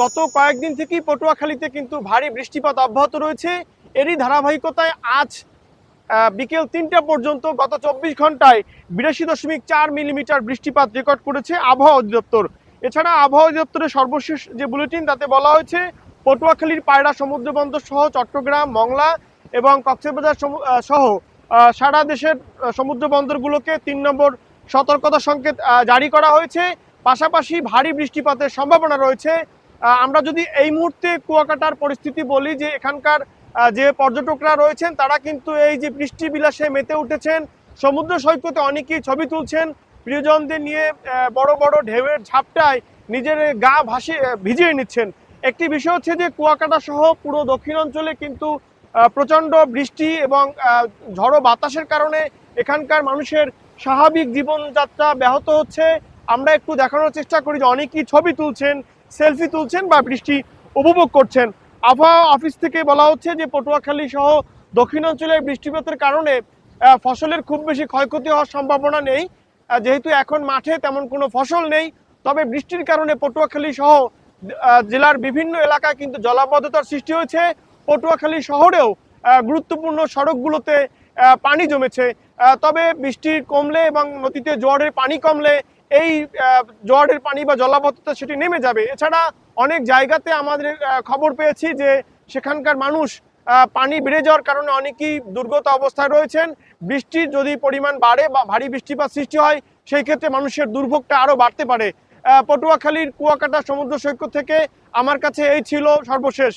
গত কয়েকদিন থেকেই পটুয়াখালীতে কিন্তু ভারী বৃষ্টিপাত অব্যাহত রয়েছে। এরই ধারাবাহিকতায় আজ বিকেল ৩টা পর্যন্ত গত ২৪ ঘন্টায় ৮২.৪ মিলিমিটার বৃষ্টিপাত রেকর্ড করেছে আবহাওয়া অধিদপ্তর। এছাড়া আবহাওয়া অধিদপ্তরের সর্বশেষ যে বুলেটিন তাতে বলা হয়েছে পটুয়াখালীর পায়রা সমুদ্র বন্দর সহ চট্টগ্রাম, মংলা এবং কক্সবাজার সহ সারা দেশের সমুদ্র বন্দরগুলোকে ৩ নম্বর সতর্কতা সংকেত জারি করা হয়েছে। পাশাপাশি ভারী বৃষ্টিপাতের সম্ভাবনা রয়েছে। আমরা যদি এই মুহূর্তে কুয়াকাটার পরিস্থিতি বলি, যে এখানকার যে পর্যটকরা রয়েছেন তারা কিন্তু এই যে বৃষ্টি বিলাসে মেতে উঠেছেন। সমুদ্র সৈকতে অনেকেই ছবি তুলছেন, প্রিয়জনদের নিয়ে বড় বড় ঢেউয়ের ঝাপটায় নিজের গা ভিজিয়ে নিচ্ছেন। একটি বিষয় হচ্ছে যে কুয়াকাটা সহ পুরো দক্ষিণাঞ্চলে কিন্তু প্রচণ্ড বৃষ্টি এবং ঝড়ো বাতাসের কারণে এখানকার মানুষের স্বাভাবিক জীবনযাত্রা ব্যাহত হচ্ছে। আমরা একটু দেখানোর চেষ্টা করি যে অনেকেই ছবি তুলছেন, সেলফি তুলছেন বা বৃষ্টি উপভোগ করছেন। আবহাওয়া অফিস থেকে বলা হচ্ছে যে পটুয়াখালী সহ দক্ষিণাঞ্চলের বৃষ্টিপাতের কারণে ফসলের খুব বেশি ক্ষয়ক্ষতি হওয়ার সম্ভাবনা নেই, যেহেতু এখন মাঠে তেমন কোনো ফসল নেই। তবে বৃষ্টির কারণে পটুয়াখালী সহ জেলার বিভিন্ন এলাকায় কিন্তু জলাবদ্ধতার সৃষ্টি হয়েছে। পটুয়াখালী শহরেও গুরুত্বপূর্ণ সড়কগুলোতে পানি জমেছে। তবে বৃষ্টি কমলে এবং নদীতে জোয়ারের পানি কমলে এই জোয়ারের পানি বা জলাবদ্ধতা সেটি নেমে যাবে। এছাড়া অনেক জায়গাতে আমাদের খবর পেয়েছি যে সেখানকার মানুষ পানি বেড়ে যাওয়ার কারণে অনেকেই দুর্গত অবস্থায় রয়েছেন। বৃষ্টির যদি পরিমাণ বাড়ে বা ভারী বৃষ্টিপাত সৃষ্টি হয়, সেই ক্ষেত্রে মানুষের দুর্ভোগটা আরও বাড়তে পারে। পটুয়াখালীর কুয়াকাটা সমুদ্র সৈকত থেকে আমার কাছে এই ছিল সর্বশেষ।